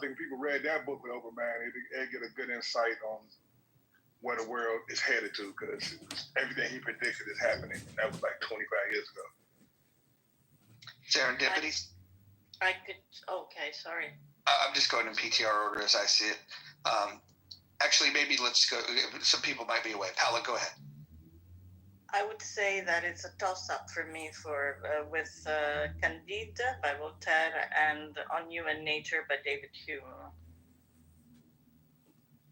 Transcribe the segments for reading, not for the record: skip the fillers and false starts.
think if people read that book over, man, they'd get a good insight on where the world is headed to, because everything he predicted is happening. And that was like 25 years ago. Serendipity? I could, okay, sorry. I'm just going in PTR order as I see it. Actually, maybe let's go, some people might be away. Paula, go ahead. I would say that it's a toss-up for me with Candide by Voltaire and On Human Nature by David Hume.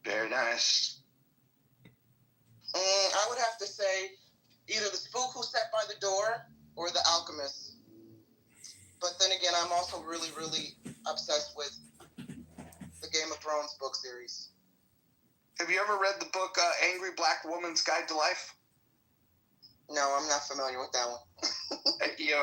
Very nice. I would have to say either The Spook Who Sat by the Door or The Alchemist. But then again, I'm also really, really obsessed with the Game of Thrones book series. Have you ever read the book Angry Black Woman's Guide to Life? No, I'm not familiar with that one.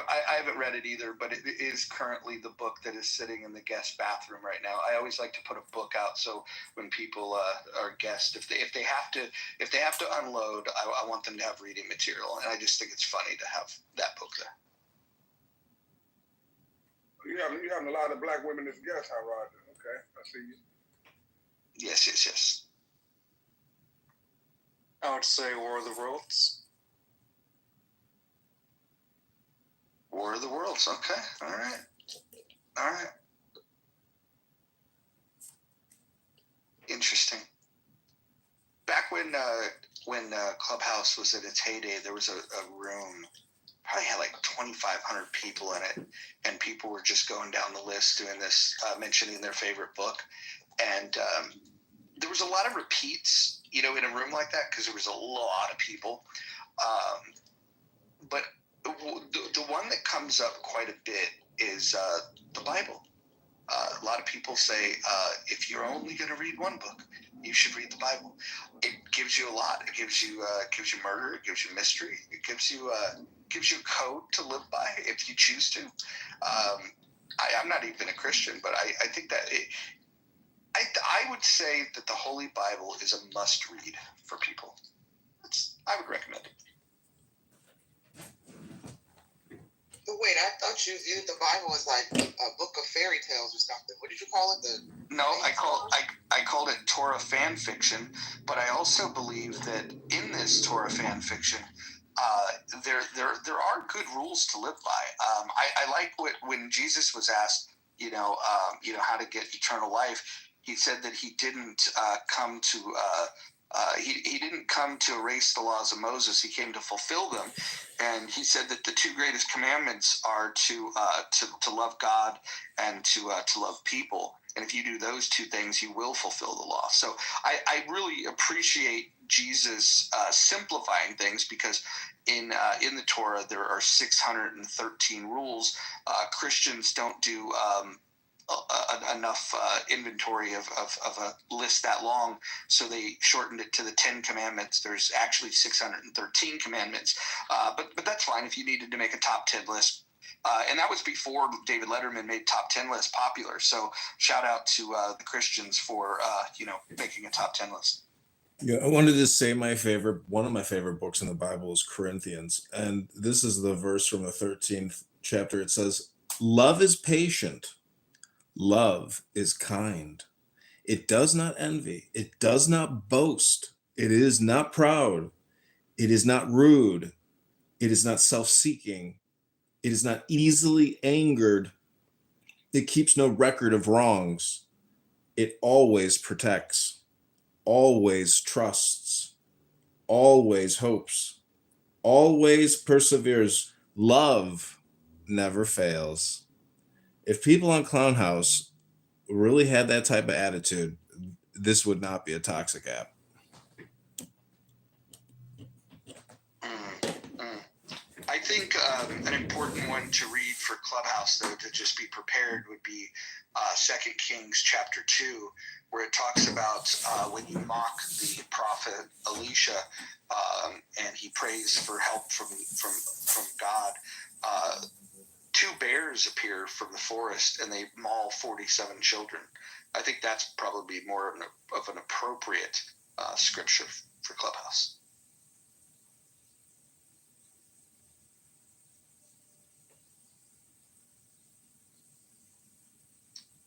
I haven't read it either, but it is currently the book that is sitting in the guest bathroom right now. I always like to put a book out so when people are guests, if they have to unload, I want them to have reading material, and I just think it's funny to have that book there. You having a lot of black women as guests, huh, Roger? Okay, I see you. Yes. I would say War of the Worlds. War of the Worlds. Okay. All right. Interesting. Back when Clubhouse was at its heyday, there was a room, probably had like 2,500 people in it, and people were just going down the list doing this, mentioning their favorite book, and there was a lot of repeats, in a room like that, because there was a lot of people, but the one that comes up quite a bit is the Bible. A lot of people say if you're only going to read one book, you should read the Bible. It gives you a lot. It gives you murder. It gives you mystery. It gives you a code to live by if you choose to. I'm not even a Christian, but I think that I would say that the Holy Bible is a must read for people. I would recommend it. But wait, I thought you viewed the Bible as like a book of fairy tales or something. What did you call it? No, I called it Torah fan fiction, but I also believe that in this Torah fan fiction, there are good rules to live by. I like when Jesus was asked, how to get eternal life. He said that he didn't come to he didn't come to erase the laws of Moses. He came to fulfill them. And he said that the two greatest commandments are to love God and to love people. And if you do those two things, you will fulfill the law. So I really appreciate Jesus simplifying things, because in the Torah there are 613 rules. Christians don't do enough inventory of a list that long, so they shortened it to the 10 commandments. There's actually 613 commandments, but that's fine if you needed to make a top 10 list. And that was before David Letterman made top 10 lists popular. So shout out to the Christians for making a top 10 list. Yeah, I wanted to say one of my favorite books in the Bible is Corinthians, and this is the verse from the 13th chapter. It says, "Love is patient. Love is kind. It does not envy. It does not boast. It is not proud. It is not rude. It is not self-seeking. It is not easily angered. It keeps no record of wrongs. It always protects, always trusts, always hopes, always perseveres. Love never fails." If people on Clown House really had that type of attitude, this would not be a toxic app. I think an important one to read for Clubhouse, though, to just be prepared, would be 2 Kings chapter 2, where it talks about when you mock the prophet Elisha and he prays for help from God. 2 bears appear from the forest and they maul 47 children. I think that's probably more of an appropriate scripture for Clubhouse.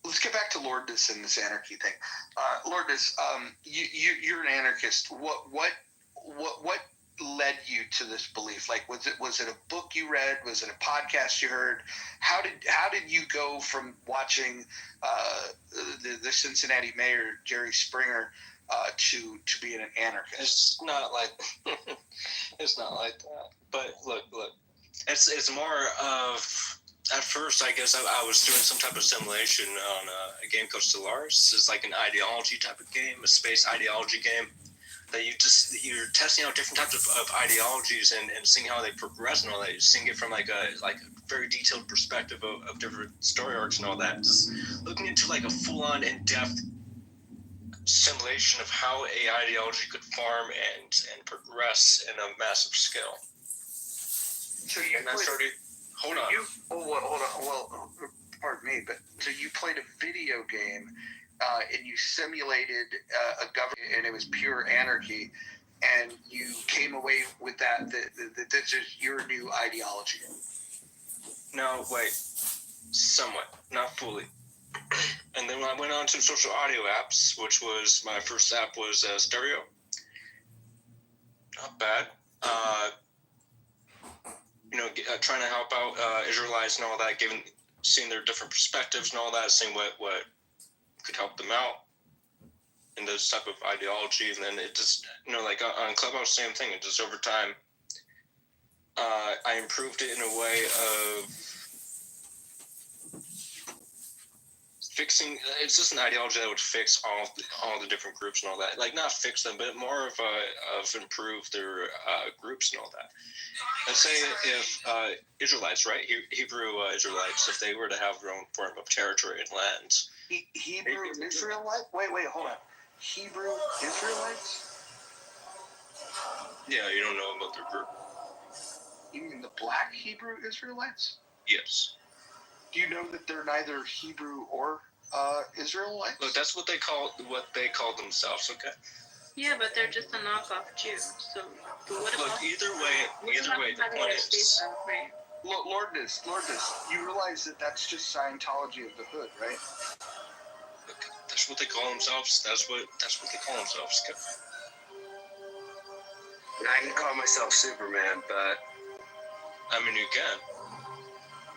let's get back to Lordness and this anarchy thing. Lordness, you're an anarchist. What led you to this belief? Like, was it a book you read? Was it a podcast you heard? How did you go from watching the Cincinnati mayor Jerry Springer to being an anarchist? It's not like it's not like that. But look, it's more of, at first, I guess I was doing some type of simulation on a game called Stellaris. It's like an ideology type of game, a space ideology game. That you're testing out different types of ideologies and seeing how they progress and all that. You're seeing it from like a very detailed perspective of different story arcs and all that. Just looking into like a full-on in-depth simulation of how a ideology could form and progress in a massive scale. So you started. Hold on. Well, pardon me, but so you played a video game. And you simulated a government, and it was pure anarchy, and you came away with that this is your new ideology. No, wait, somewhat, not fully. And then I went on to social audio apps, which was, my first app was Stereo. Not bad. Trying to help out Israelites and all that, seeing their different perspectives and all that, seeing what could help them out in this type of ideology. And then it just, like on Clubhouse, same thing. It just over time, I improved it in a way of fixing. It's just an ideology that would fix all the different groups and all that. Like, not fix them, but more of improve their groups and all that. Let's say if Israelites, right, Hebrew Israelites, if they were to have their own form of territory and lands. Hebrew Israelites? Wait, hold on. Hebrew Israelites? Yeah, you don't know about their group. You mean the black Hebrew Israelites? Yes. Do you know that they're neither Hebrew or Israelites? Look, that's what they call themselves. Okay. Yeah, but they're just a knockoff Jew. So what Look, about either way, the point is. right? Lordness, you realize that that's just Scientology of the hood, right? Look, that's what they call themselves. That's what they call themselves. Okay? I can call myself Superman, but I mean, you can.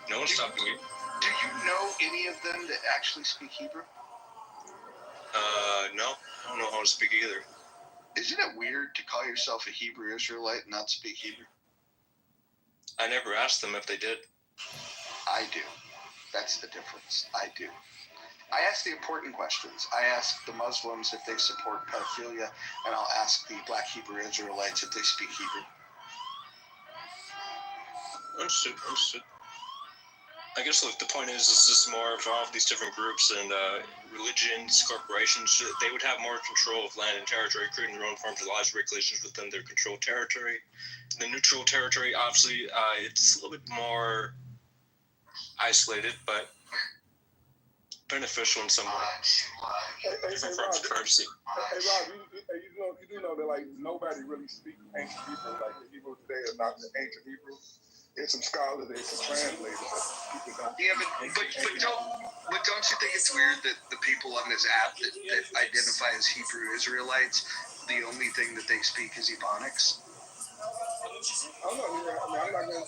No one's stopping you. Do you know any of them that actually speak Hebrew? No. I don't know how to speak either. Isn't it weird to call yourself a Hebrew Israelite and not speak Hebrew? I never asked them if they did. I do. That's the difference. I do. I ask the important questions. I ask the Muslims if they support pedophilia, and I'll ask the black Hebrew Israelites if they speak Hebrew. Understood. I guess, look, the point is just more of all of these different groups and religions, corporations, they would have more control of land and territory, creating their own forms of laws, regulations within their controlled territory. The neutral territory, obviously, it's a little bit more isolated, but beneficial in some way. Different forms of privacy. Hey Rob, you do know that like nobody really speaks ancient Hebrew. Like the Hebrew today is not the ancient Hebrew. There's some scholars that can translate it, but people don't. Yeah, but don't you think it's weird that the people on this app that identify as Hebrew Israelites, the only thing that they speak is Ebonics? I'm not gonna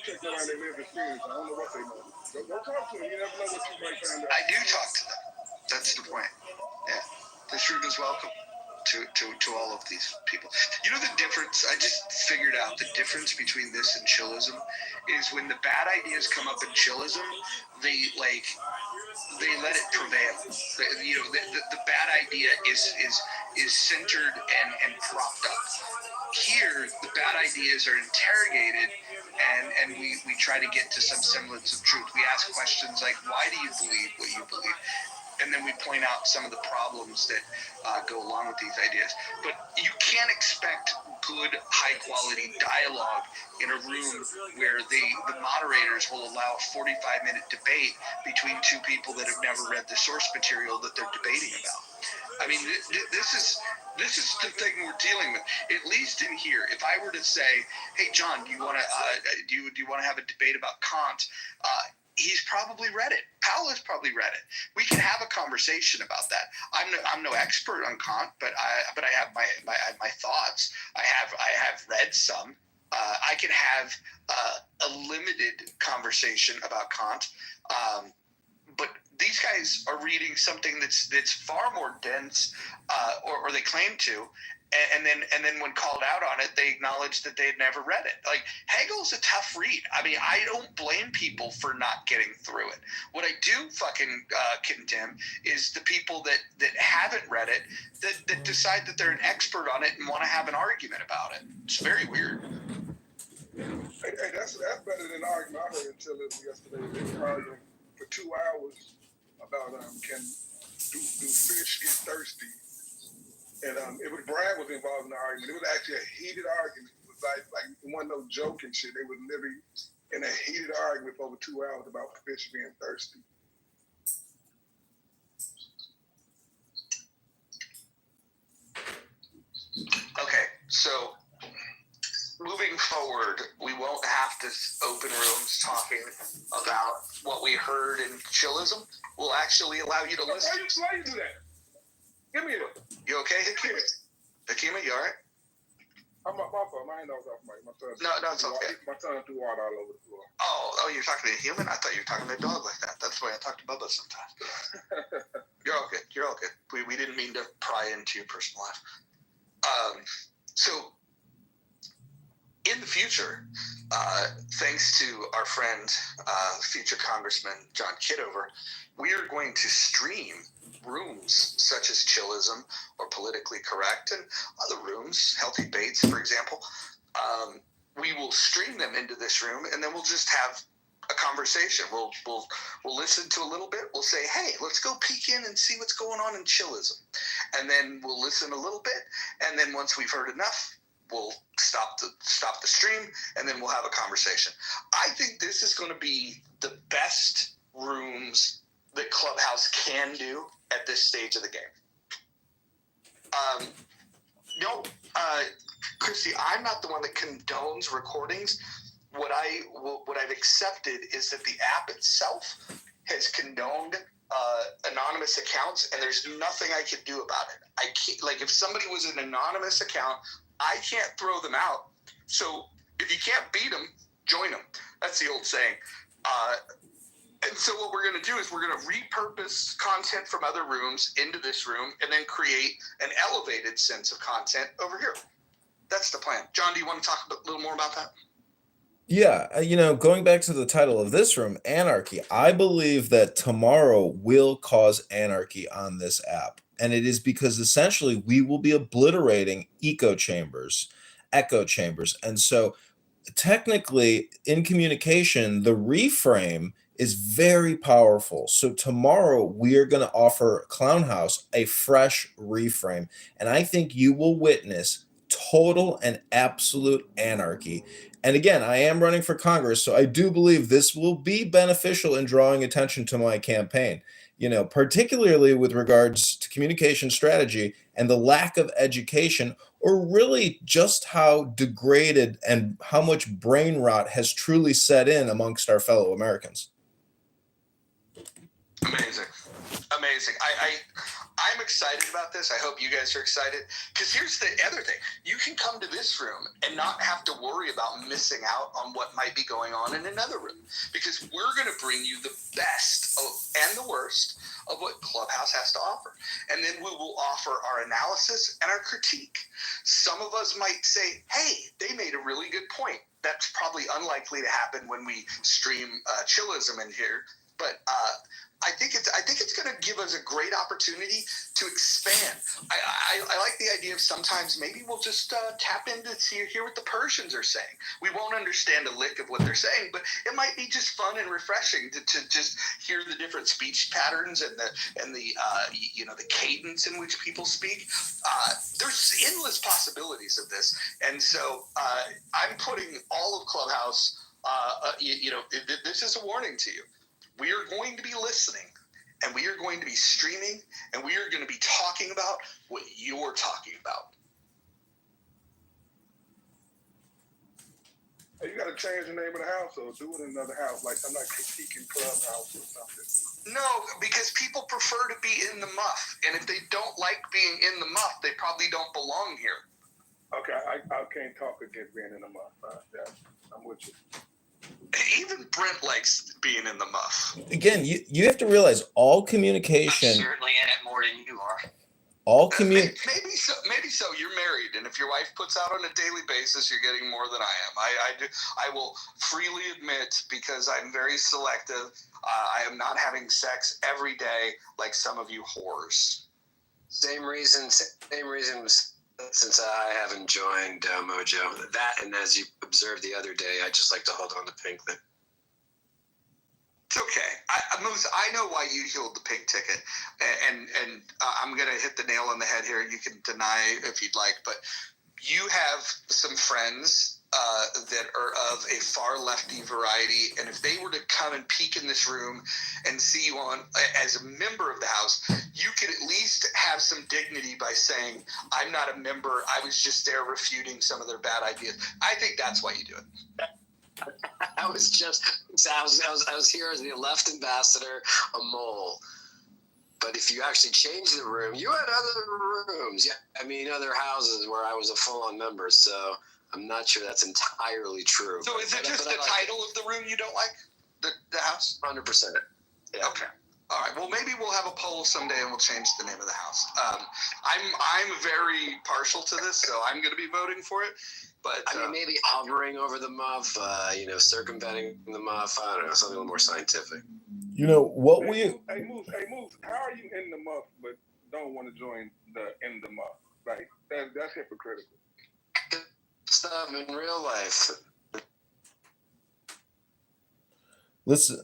check them out their lived experience. I don't know what they know. Go talk to them. You never know what you might find out. I do talk to them. That's the point. Yeah, this room is welcome to all of these people. You know the difference? I just figured out the difference between this and chillism is when the bad ideas come up in chillism, they let it prevail. The bad idea is centered and propped up. Here, the bad ideas are interrogated, and we try to get to some semblance of truth. We ask questions like, why do you believe what you believe? And then we point out some of the problems that go along with these ideas. But you can't expect good, high-quality dialogue in a room where the moderators will allow a 45-minute debate between two people that have never read the source material that they're debating about. I mean, this is the thing we're dealing with. At least in here, if I were to say, "Hey, John, do you want to have a debate about Kant?" he's probably read it. Paolo's probably read it. We can have a conversation about that. I'm no expert on Kant, but I have my thoughts. I have read some. I can have a limited conversation about Kant, but these guys are reading something that's far more dense, or they claim to. And then when called out on it, they acknowledged that they had never read it. Like, Hegel's a tough read. I mean, I don't blame people for not getting through it. What I do fucking condemn is the people that haven't read it, that decide that they're an expert on it and want to have an argument about it. It's very weird. Hey, that's better than the argument I heard until yesterday. They were arguing for 2 hours about do fish get thirsty? And it was Brad was involved in the argument. It was actually a heated argument. It was like it wasn't no joke and shit. They were literally in a heated argument for over 2 hours about fish being thirsty. Okay, so moving forward, we won't have to open rooms talking about what we heard in chillism. We'll actually allow you to listen. Why you do that? Give me it. You okay, Hakima? Hakima, you all right? I'm my fault. My hand off my son. No, it's okay. My son threw water all over the floor. Oh, you're talking to a human? I thought you were talking to a dog like that. That's the way I talk to Bubba sometimes. You're all good. You're all good. We didn't mean to pry into your personal life. So, in the future, thanks to our friend, future Congressman John Kitover, we are going to stream rooms such as chillism or politically correct and other rooms, healthy debates, for example. We will stream them into this room, and then we'll just have a conversation. We'll listen to a little bit. We'll say, hey, let's go peek in and see what's going on in chillism. And then we'll listen a little bit, and then once we've heard enough, we'll stop the stream, and then we'll have a conversation. I think this is going to be the best rooms that Clubhouse can do at this stage of the game. Christy, I'm not the one that condones recordings. What I've accepted is that the app itself has condoned anonymous accounts, and there's nothing I can do about it. I can't, like, if somebody was an anonymous account, I can't throw them out. So if you can't beat them, join them. That's the old saying. And so what we're going to do is we're going to repurpose content from other rooms into this room and then create an elevated sense of content over here. That's the plan. John, do you want to talk a little more about that? Yeah, going back to the title of this room, Anarchy, I believe that tomorrow will cause anarchy on this app. And it is because essentially we will be obliterating echo chambers. And so technically in communication, the reframe is very powerful. So tomorrow we are going to offer Clown House a fresh reframe. And I think you will witness total and absolute anarchy. And again, I am running for Congress, so I do believe this will be beneficial in drawing attention to my campaign, particularly with regards to communication strategy and the lack of education, or really just how degraded and how much brain rot has truly set in amongst our fellow Americans. Amazing. I'm excited about this. I hope you guys are excited. Because here's the other thing. You can come to this room and not have to worry about missing out on what might be going on in another room. Because we're going to bring you the best and the worst of what Clubhouse has to offer. And then we will offer our analysis and our critique. Some of us might say, hey, they made a really good point. That's probably unlikely to happen when we stream chillism in here. But I think it's going to give us a great opportunity to expand. I like the idea of sometimes maybe we'll just tap into hear what the Persians are saying. We won't understand a lick of what they're saying, but it might be just fun and refreshing to just hear the different speech patterns and the cadence in which people speak. There's endless possibilities of this, and so I'm putting all of Clubhouse. This is a warning to you. We are going to be listening, and we are going to be streaming, and we are going to be talking about what you're talking about. Hey, you got to change the name of the house or do it in another house. Like I'm not critiquing Clubhouse or something. No, because people prefer to be in the muff, and if they don't like being in the muff, they probably don't belong here. Okay, I can't talk against being in the muff. Yeah, I'm with you. Even Brent likes being in the muff. Again, you have to realize all communication. I'm certainly in it more than you are. Maybe so. Maybe so. You're married, and if your wife puts out on a daily basis, you're getting more than I am. I will freely admit, because I'm very selective. I am not having sex every day like some of you whores. Same reason since I haven't joined Mojo. That, and as you observed the other day, I just like to hold on to pink thing. It's okay. Moose, I know why you healed the pink ticket, and I'm going to hit the nail on the head here. You can deny if you'd like, but you have some friends that are of a far lefty variety, and if they were to come and peek in this room and see you on as a member of the house, you could at least have some dignity by saying, I'm not a member, I was just there refuting some of their bad ideas. I think that's why you do it. I was here as the left ambassador, a mole. But if you actually change the room, you had other rooms. Yeah, I mean, other houses where I was a full-on member. So I'm not sure that's entirely true. So is it just the title of the room you don't like? The house? 100%. Yeah. Okay. All right. Well, maybe we'll have a poll someday and we'll change the name of the house. I'm very partial to this, so I'm going to be voting for it. But I mean, maybe hovering over the muff, circumventing the muff. I don't know, something a little more scientific. You know what Hey, Moose, how are you in the muff but don't want to join the in the muff? Like that's hypocritical. Stuff in real life. Listen.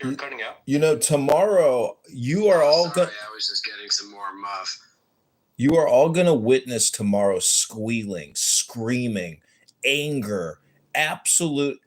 You're cutting out. You know, tomorrow you are all going. I was just getting some more muff. You are all going to witness tomorrow squealing, screaming, anger, absolute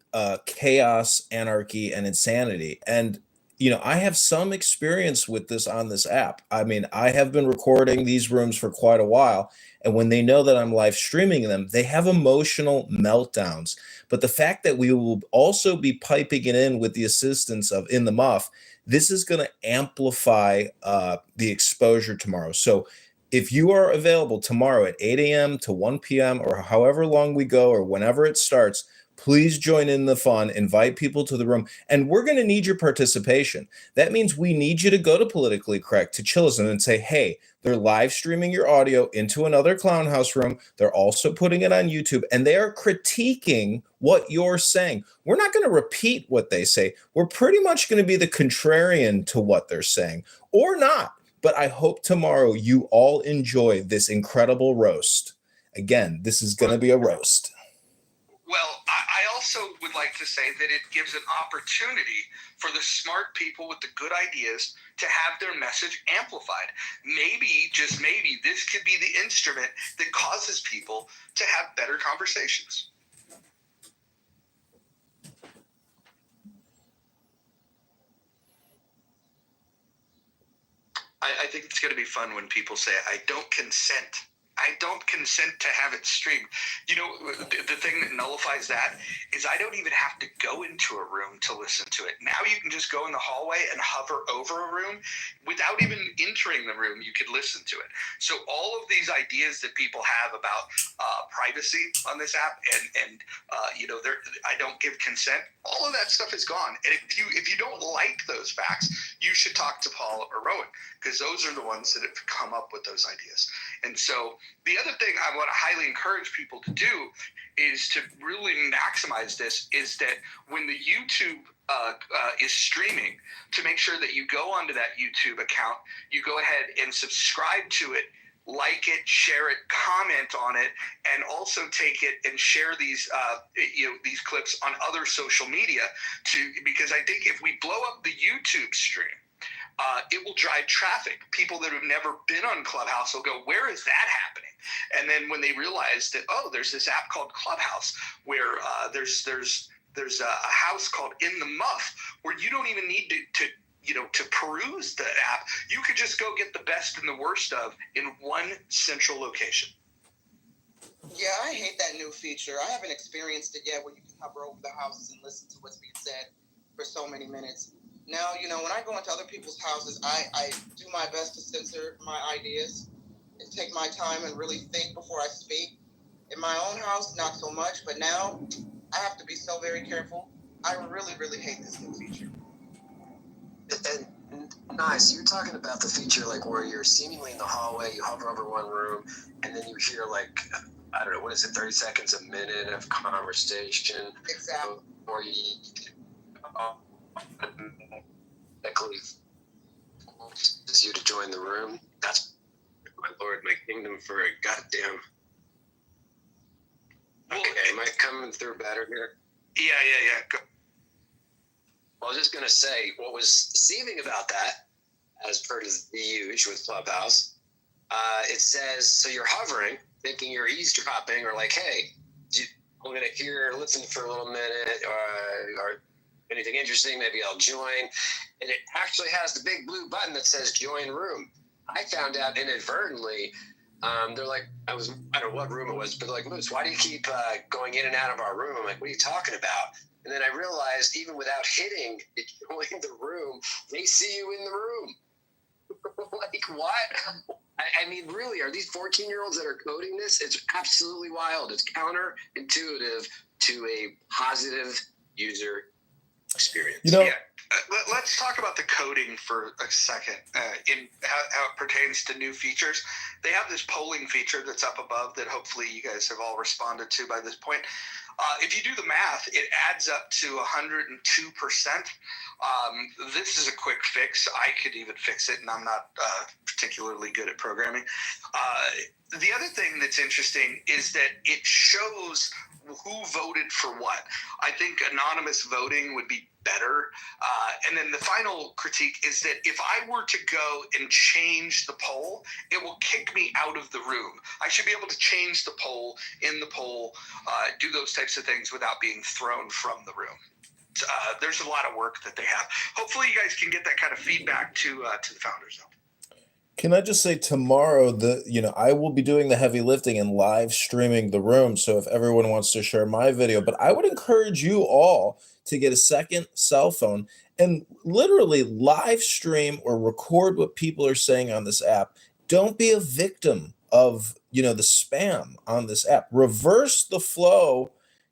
chaos, anarchy, and insanity. And, you know, I have some experience with this on this app. I mean, I have been recording these rooms for quite a while. And when they know that I'm live streaming them, they have emotional meltdowns. But the fact that we will also be piping it in with the assistance of In the Muff, this is going to amplify the exposure tomorrow. So if you are available tomorrow at 8 a.m. to 1 p.m. or however long we go or whenever it starts, please join in the fun, invite people to the room, and we're going to need your participation. That means we need you to go to Politically Correct, to Chillism, and say, hey, they're live streaming your audio into another clown house room. They're also putting it on YouTube, and they are critiquing what you're saying. We're not going to repeat what they say. We're pretty much going to be the contrarian to what they're saying, or not. But I hope tomorrow you all enjoy this incredible roast. Again, this is going to be a roast. Well, I also would like to say that it gives an opportunity for the smart people with the good ideas to have their message amplified. Maybe, just maybe, this could be the instrument that causes people to have better conversations. I think it's going to be fun when people say, I don't consent. I don't consent to have it streamed. You know, the thing that nullifies that is I don't even have to go into a room to listen to it. Now you can just go in the hallway and hover over a room without even entering the room. You could listen to it. So all of these ideas that people have about privacy on this app and I don't give consent, all of that stuff is gone. And if you don't like those facts, you should talk to Paul or Rowan, because those are the ones that have come up with those ideas. And so the other thing I want to highly encourage people to do is to really maximize this, is that when the YouTube is streaming, to make sure that you go onto that YouTube account, you go ahead and subscribe to it, like it, share it, comment on it, and also take it and share these these clips on other social media because I think if we blow up the YouTube stream, it will drive traffic. People that have never been on Clubhouse will go, where is that happening? And then when they realize that, oh, there's this app called Clubhouse where there's a house called In the Muff where you don't even need to peruse the app. You could just go get the best and the worst of in one central location. Yeah, I hate that new feature. I haven't experienced it yet where you can hover over the houses and listen to what's being said for so many minutes. Now, when I go into other people's houses, I do my best to censor my ideas and take my time and really think before I speak. In my own house, not so much, but now I have to be so very careful. I really, really hate this new feature. And nice, you're talking about the feature like where you're seemingly in the hallway, you hover over one room, and then you hear like, I don't know, what is it, 30 seconds, a minute of conversation. Exactly. Or you automatically forces you to join the room. That's, my lord, my kingdom for a goddamn. Okay, am I coming through better here? Yeah. Go. I was just going to say, what was deceiving about that, as per the usual with Clubhouse, it says, so you're hovering, thinking you're eavesdropping, or like, hey, I'm going to listen for a little minute, or anything interesting, maybe I'll join. And it actually has the big blue button that says join room. I found out inadvertently, they're like, I don't know what room it was, but like, Moose, why do you keep going in and out of our room? I'm like, what are you talking about? And then I realized even without hitting join the room, they see you in the room. Like, what? I mean, really, are these 14-year-olds that are coding this? It's absolutely wild. It's counterintuitive to a positive user experience. Yeah. Let's talk about the coding for a second in how it pertains to new features. They have this polling feature that's up above that hopefully you guys have all responded to by this point. If you do the math, it adds up to 102%. This is a quick fix. I could even fix it, and I'm not particularly good at programming. The other thing that's interesting is that it shows who voted for what. I think anonymous voting would be better. And then the final critique is that if I were to go and change the poll, it will kick me out of the room. I should be able to change the poll in the poll, do those types of things without being thrown from the room. There's a lot of work that they have. Hopefully you guys can get that kind of feedback to the founders, though. Can I just say tomorrow I will be doing the heavy lifting and live streaming the room. So if everyone wants to share my video, but I would encourage you all to get a second cell phone and literally live stream or record what people are saying on this app. Don't be a victim of, the spam on this app. Reverse the flow.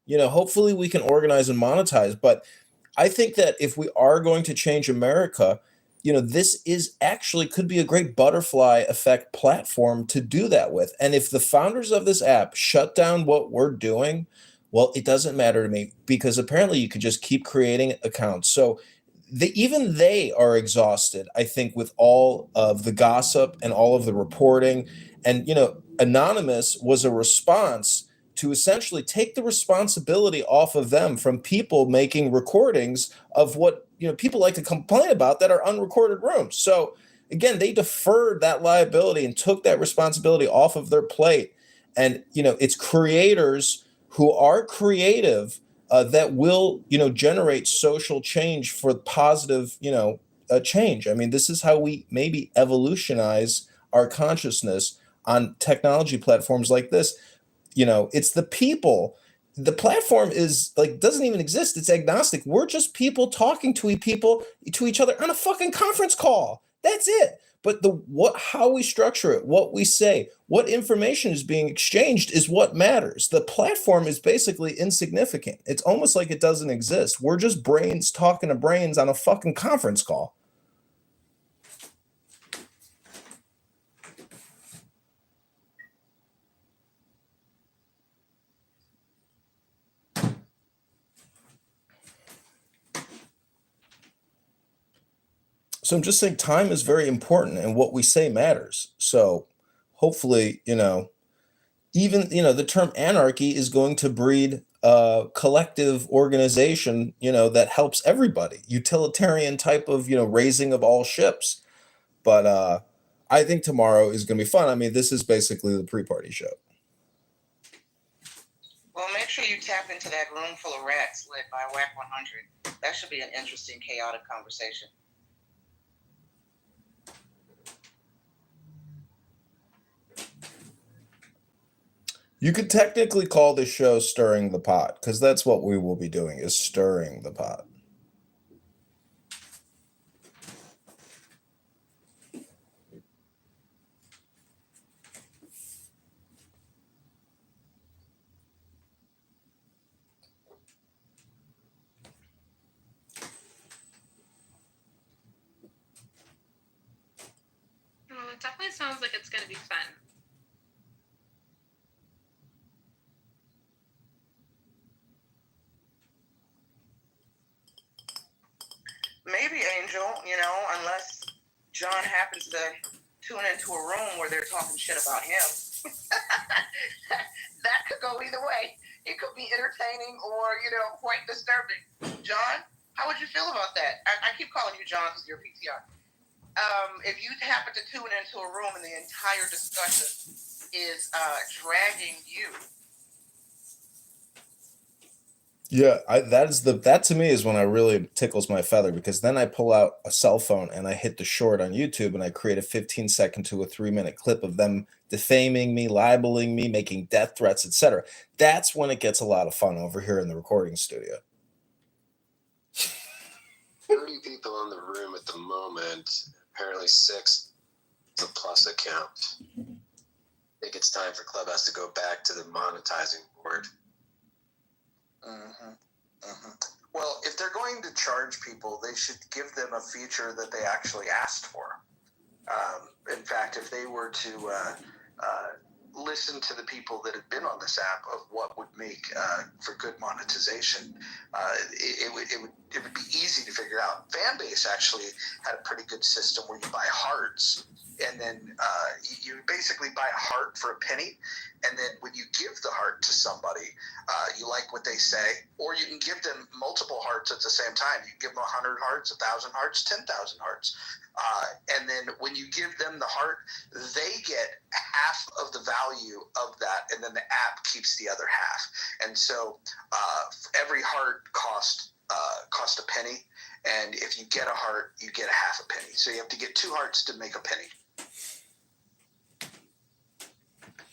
Hopefully we can organize and monetize, but I think that if we are going to change America, this is actually could be a great butterfly effect platform to do that with. And if the founders of this app shut down what we're doing, well, it doesn't matter to me because apparently you could just keep creating accounts. So even they are exhausted, I think, with all of the gossip and all of the reporting. And, Anonymous was a response to essentially take the responsibility off of them from people making recordings of what people like to complain about that are unrecorded rooms. So again, they deferred that liability and took that responsibility off of their plate. And it's creators who are creative that will generate social change for positive change. I mean, this is how we maybe evolutionize our consciousness on technology platforms like this. It's the people. The platform is doesn't even exist. It's agnostic. We're just people talking to each other on a fucking conference call. That's it. But how we structure it, what we say, what information is being exchanged is what matters. The platform is basically insignificant. It's almost like it doesn't exist. We're just brains talking to brains on a fucking conference call. So I'm just saying time is very important and what we say matters. So hopefully, even, the term anarchy is going to breed a collective organization, that helps everybody, utilitarian type of, raising of all ships. But I think tomorrow is going to be fun. I mean, this is basically the pre-party show. Well, make sure you tap into that room full of rats led by WAC 100. That should be an interesting, chaotic conversation. You could technically call this show Stirring the Pot, because that's what we will be doing, is stirring the pot. Well, it definitely sounds like it's going to be fun. Maybe, Angel, unless John happens to tune into a room where they're talking shit about him. That could go either way. It could be entertaining or, quite disturbing. John, how would you feel about that? I keep calling you John because you're PTR. If you happen to tune into a room and the entire discussion is dragging you. Yeah, that to me is when I really tickles my feather, because then I pull out a cell phone and I hit the short on YouTube and I create a 15-second to a 3-minute clip of them defaming me, libeling me, making death threats, etc. That's when it gets a lot of fun over here in the recording studio. 30 people in the room at the moment. Apparently 6 is a plus account. I think it's time for Clubhouse to go back to the monetizing board. Well, if they're going to charge people, they should give them a feature that they actually asked for. In fact, if they were to listen to the people that had been on this app of what would make for good monetization, it would be easy to figure out. Fanbase actually had a pretty good system where you buy hearts, and then you basically buy a heart for a penny, and then when you give the heart to somebody, you like what they say, or you can give them multiple hearts at the same time. You can give them 100 hearts, 1,000 hearts, 10,000 hearts. And then when you give them the heart, they get half of the value of that, and then the app keeps the other half. And so every heart cost a penny, and if you get a heart, you get a half a penny. So you have to get 2 hearts to make a penny.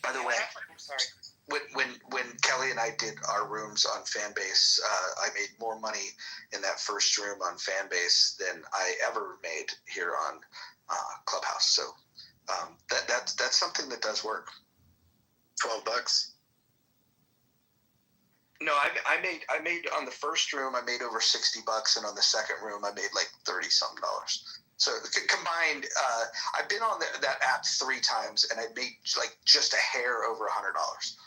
By the way, I'm sorry. when Kelly and I did our rooms on Fanbase, I made more money in that first room on Fanbase than I ever made here on Clubhouse. So that's something that does work. $12. No, I made on the first room I made over $60, and on the second room I made like $30-something. So combined, I've been on that app 3 times, and I made like just a hair over $100.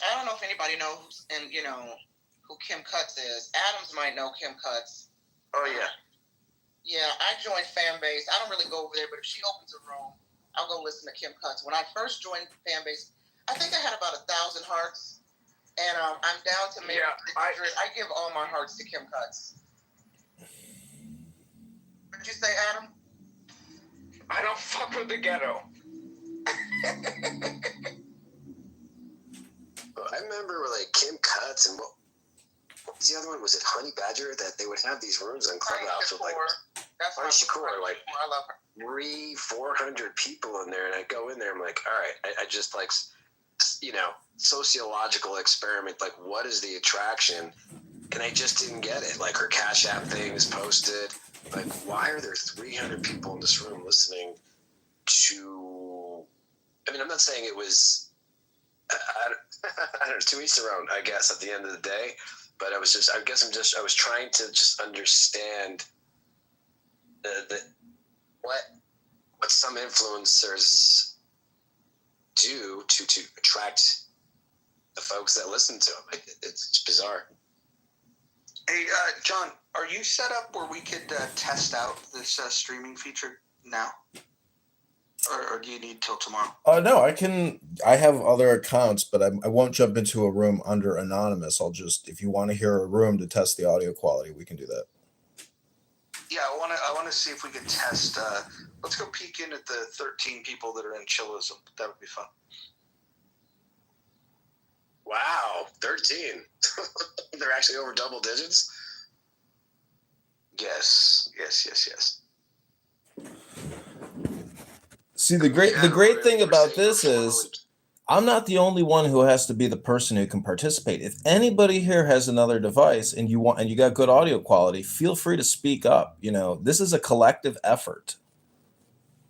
I don't know if anybody knows, and who Kim Cutts is. Adams might know Kim Cutts. Oh yeah. Yeah, I joined Fanbase. I don't really go over there, but if she opens a room, I'll go listen to Kim Cutts. When I first joined Fanbase, I think I had about 1,000 hearts, and I'm down to maybe 600. I give all my hearts to Kim Cutts. What did you say, Adam? I don't fuck with the ghetto. I remember like Kim Cutts and what was the other one? Was it Honey Badger? That they would have these rooms on Clubhouse with like Honey Shakur, like I love her. 300-400 people in there, and I go in there, I'm like, all right, I just like, sociological experiment, like what is the attraction? And I just didn't get it. Like her Cash App thing is posted. Like, why are there 300 people in this room listening to? I mean, I'm not saying it was. I don't know, to each their own, I guess, at the end of the day. But I was trying to just understand what some influencers do to attract the folks that listen to them. It's bizarre. Hey, John, are you set up where we could test out this streaming feature now? Or do you need till tomorrow? No, I have other accounts, but I won't jump into a room under anonymous. I'll just, if you want to hear a room to test the audio quality, we can do that. Yeah, I want to see if we can test. Let's go peek in at the 13 people that are in Chillism. That would be fun. Wow, 13. They're actually over double digits? Yes. See, the great thing about this is I'm not the only one who has to be the person who can participate. If anybody here has another device and you got good audio quality, feel free to speak up. This is a collective effort.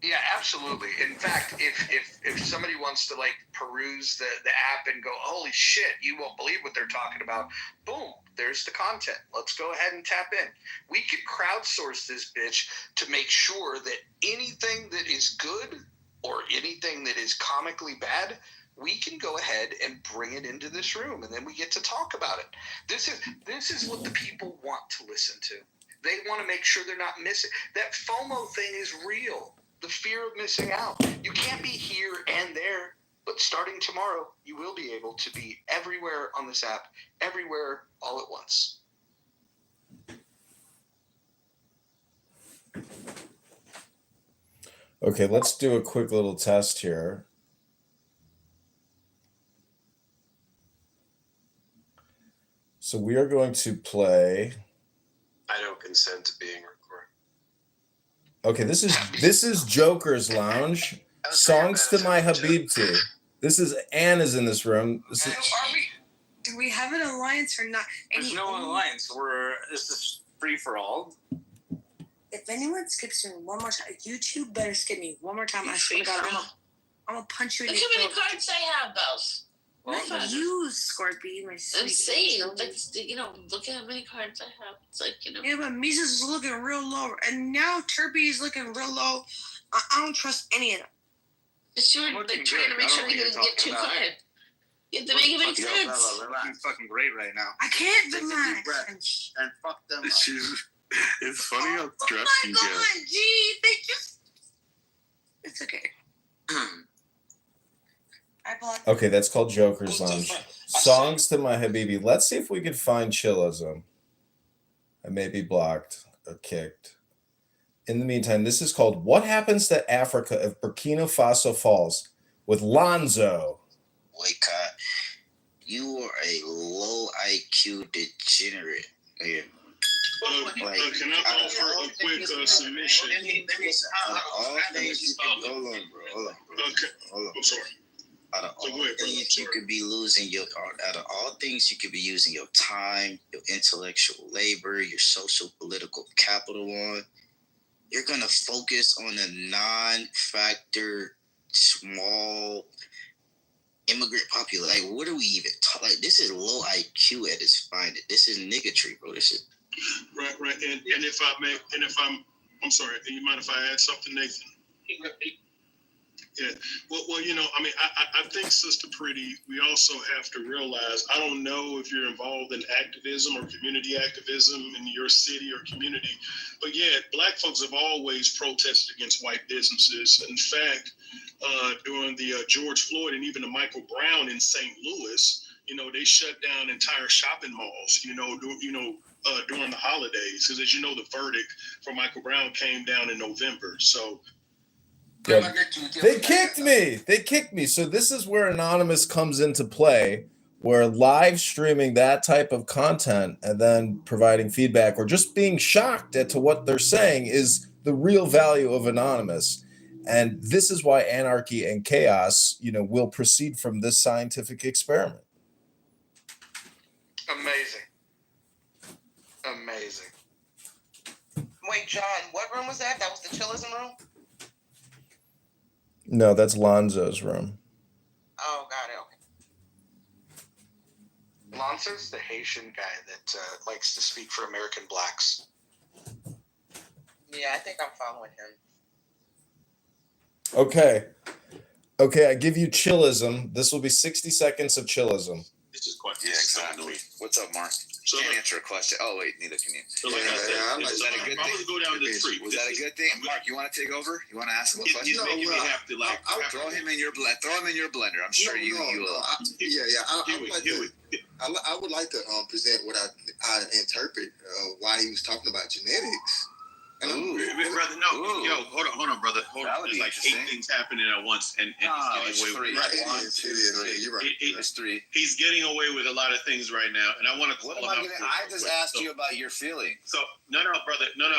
Yeah, absolutely. In fact, if somebody wants to peruse the app and go, holy shit, you won't believe what they're talking about, boom, there's the content. Let's go ahead and tap in. We could crowdsource this bitch to make sure that anything that is good or anything that is comically bad, we can go ahead and bring it into this room, and then we get to talk about it. This is what the people want to listen to. They want to make sure they're not missing. That FOMO thing is real. The fear of missing out. You can't be here and there, but starting tomorrow, you will be able to be everywhere on this app, everywhere, all at once. Okay, let's do a quick little test here. So we are going to play. I don't consent to being recorded. Okay, this is Joker's Lounge. Songs to my Habibti. This is Anna's in this room. Do we have an alliance or not? There's no alliance. This is free for all. If anyone skips me one more time, you two better skip me one more time. I swear to God, I'm gonna punch you in Look your how many throat. cards I have, Bells. Not you, Scorpy, my sweet. I'm saying, look at how many cards I have. It's Yeah, but Mises is looking real low, and now Turpy is looking real low. I don't trust any of them. But you're trying to make sure you get two cards. You have to make it make sense. They're looking fucking great right now. I can't relax. And fuck them up. It's funny how dressed Oh my you God, get. gee, they just. It's okay. I blocked. Okay, that's called Joker's Lounge. Songs to my Habibi. Let's see if we can find Chillism. I may be blocked or kicked. In the meantime, this is called What Happens to Africa if Burkina Faso Falls with Lonzo. Boycott, you are a low IQ degenerate. Yeah. Can I offer a quick submission? Out of all things you can hold on, bro. I'm sorry. Out of all things you could be using your time, your intellectual labor, your social political capital on. You're gonna focus on a non-factor, small immigrant population. Like, what are we even talking? Like, this is low IQ at its finest. This is niggatry, bro. This is Right. And if I may, I'm sorry. You mind if I add something, Nathan? Yeah. Well, I think, Sister Pretty, we also have to realize, I don't know if you're involved in activism or community activism in your city or community, but yeah, Black folks have always protested against white businesses. In fact, during the George Floyd and even the Michael Brown in St. Louis, they shut down entire shopping malls, during the holidays. Because as you know, the verdict for Michael Brown came down in November. So Yeah. They kicked me. So this is where Anonymous comes into play, where live streaming that type of content and then providing feedback or just being shocked at to what they're saying is the real value of Anonymous. And this is why anarchy and chaos, will proceed from this scientific experiment. Amazing. Wait, John, what room was that? That was the Chillism room? No, that's Lonzo's room. Oh, got it. Okay. Lonzo's the Haitian guy that likes to speak for American blacks. Yeah, I think I'm following him. Okay, I give you Chillism. This will be 60 seconds of Chillism. This is quite exactly. What's up, Mark? So, can't answer a question. Oh wait, neither can you. So like I said, was that a good thing? Go down the street. Was that a good thing? Mark, you want to take over? You want to ask him a question? He's making me have to throw him in your blender. I'm sure you will. I would like to present what I interpret why he was talking about genetics. Brother, no, yo, hold on, brother. Hold on. There's like 8 things happening at once, and he's getting away with it. 1, 2, 3. You're right. It's 3. He's getting away with a lot of things right now, and I want to call him out. I just asked you about your feelings. So no, brother, no.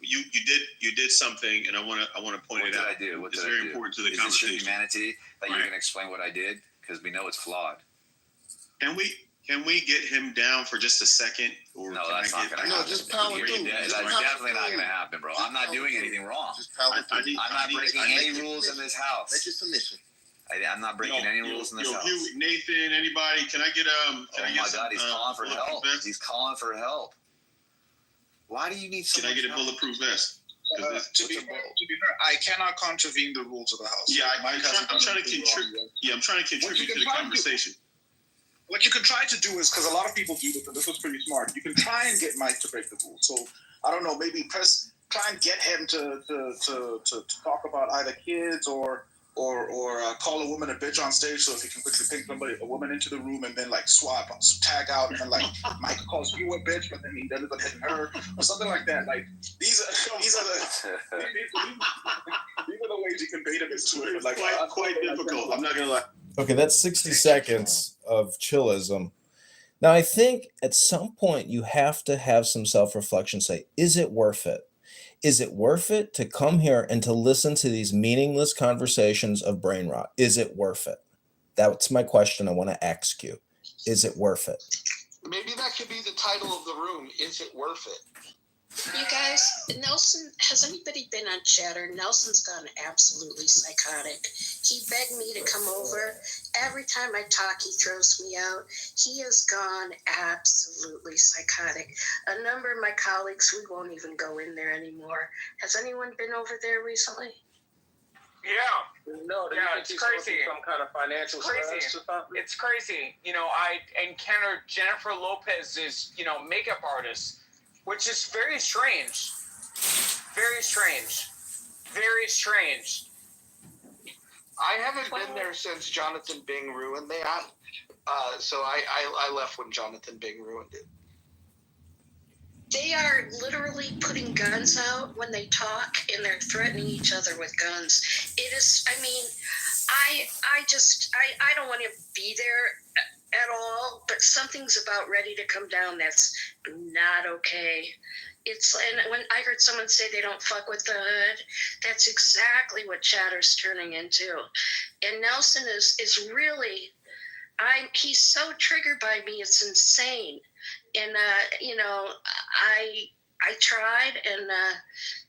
You did something, and I want to point it out. What did I do? It's very important to the conversation. Is this your humanity that you're going to explain what I did? Because we know it's flawed. Can we get him down for just a second? Or no, that's not going to happen. No, just power through. That's definitely not going to happen, bro. I'm not doing anything wrong. I'm not breaking any rules in this house. Make your submission. I'm not breaking any rules in this house. Nathan, anybody? Can I get Oh my God, he's calling for help. He's calling for help. Why do you need so much help? Can I get a bulletproof vest? To be fair, I cannot contravene the rules of the house. Yeah, I'm trying to contribute. Yeah, I'm trying to contribute to the conversation. What you can try to do is, because a lot of people do this, and this was pretty smart, you can try and get Mike to break the rules. So, I don't know, maybe try and get him to talk about either kids or call a woman a bitch on stage, so if he can quickly pick a woman into the room and then like tag out, and then like Mike calls you a bitch, but then he does it hitting her or something like that. Like these are the ways you can bait him into it. Like quite difficult. I'm not gonna lie. Okay, that's 60 seconds of chillism. Now, I think at some point you have to have some self-reflection. Say, is it worth it? Is it worth it to come here and to listen to these meaningless conversations of brain rot? Is it worth it? That's my question I want to ask you. Is it worth it? Maybe that could be the title of the room. Is it worth it? You guys, Nelson, has anybody been on Chatter? Nelson's gone absolutely psychotic. He begged me to come over. Every time I talk, he throws me out. He has gone absolutely psychotic. A number of my colleagues, we won't even go in there anymore. Has anyone been over there recently? Yeah. No, it's crazy. Some kind of financial crazy. It's crazy. You know, I encountered Jennifer Lopez's, makeup artist, which is very strange. Very strange. Very strange. I haven't been there since Jonathan Bing ruined that. So I left when Jonathan Bing ruined it. They are literally putting guns out when they talk, and they're threatening each other with guns. It is, I don't want to be there at all, but something's about ready to come down that's not okay. And when I heard someone say they don't fuck with the hood, that's exactly what Chatter's turning into. And Nelson is really, he's so triggered by me, it's insane. And, I tried, and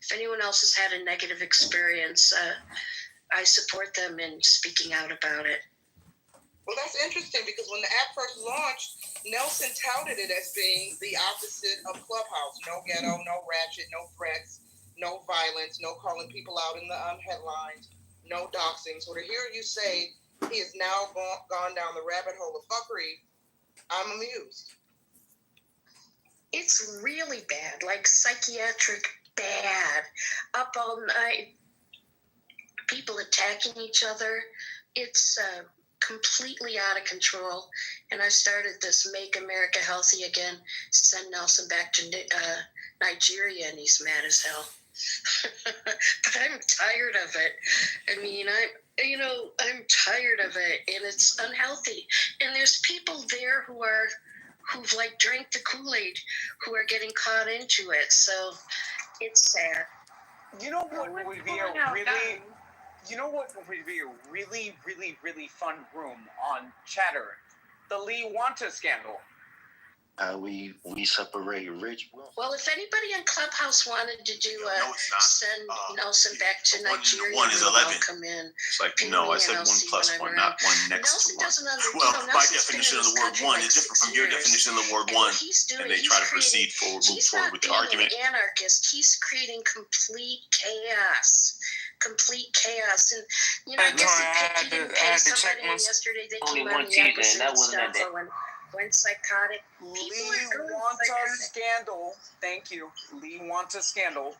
if anyone else has had a negative experience, I support them in speaking out about it. Well, that's interesting, because when the app first launched, Nelson touted it as being the opposite of Clubhouse. No ghetto, no ratchet, no threats, no violence, no calling people out in the headlines, no doxing. So to hear you say he has now gone down the rabbit hole of fuckery, I'm amused. It's really bad, like psychiatric bad. Up all night, people attacking each other. It's completely out of control. And I started this Make America Healthy Again, send Nelson back to Nigeria, and he's mad as hell. But I'm tired of it. I mean, I'm tired of it, and it's unhealthy. And there's people there who've like drank the Kool-Aid, who are getting caught into it. So it's sad. You know what would be a really, really, really fun room on Chatter? The Lee Wanta scandal. We separate rich. Well, if anybody in Clubhouse wanted to do send Nelson back to Nigeria, one is 11. I'll come in. It's like, no, I said 1 + 1, not 1 next Nelson to 1. Well, my definition of the word one is different from your definition of the word one, and they try to proceed forward, move forward with the argument. He's not being an anarchist. He's creating complete chaos. And, I guess he didn't pay somebody yesterday. They came on the episode and stuff went psychotic. Lee Wanta scandal. Thank you. Lee Wanta scandal.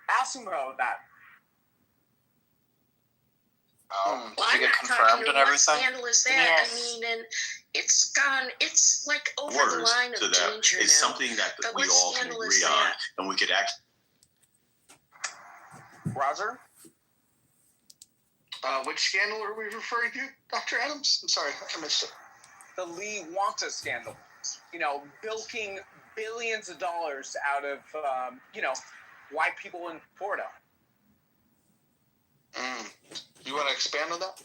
Ask him about that. Well, I'm not talking about what scandal is that. Yeah. I mean, and it's gone. It's like over the Words line to of that. danger It's now. something that But we what all can scandal agree is on, that? and we could actually. Roger? Which scandal are we referring to, Dr. Adams? I'm sorry, I missed it. The Lee Wanta scandal. You know, bilking billions of dollars out of, white people in Florida. You want to expand on that?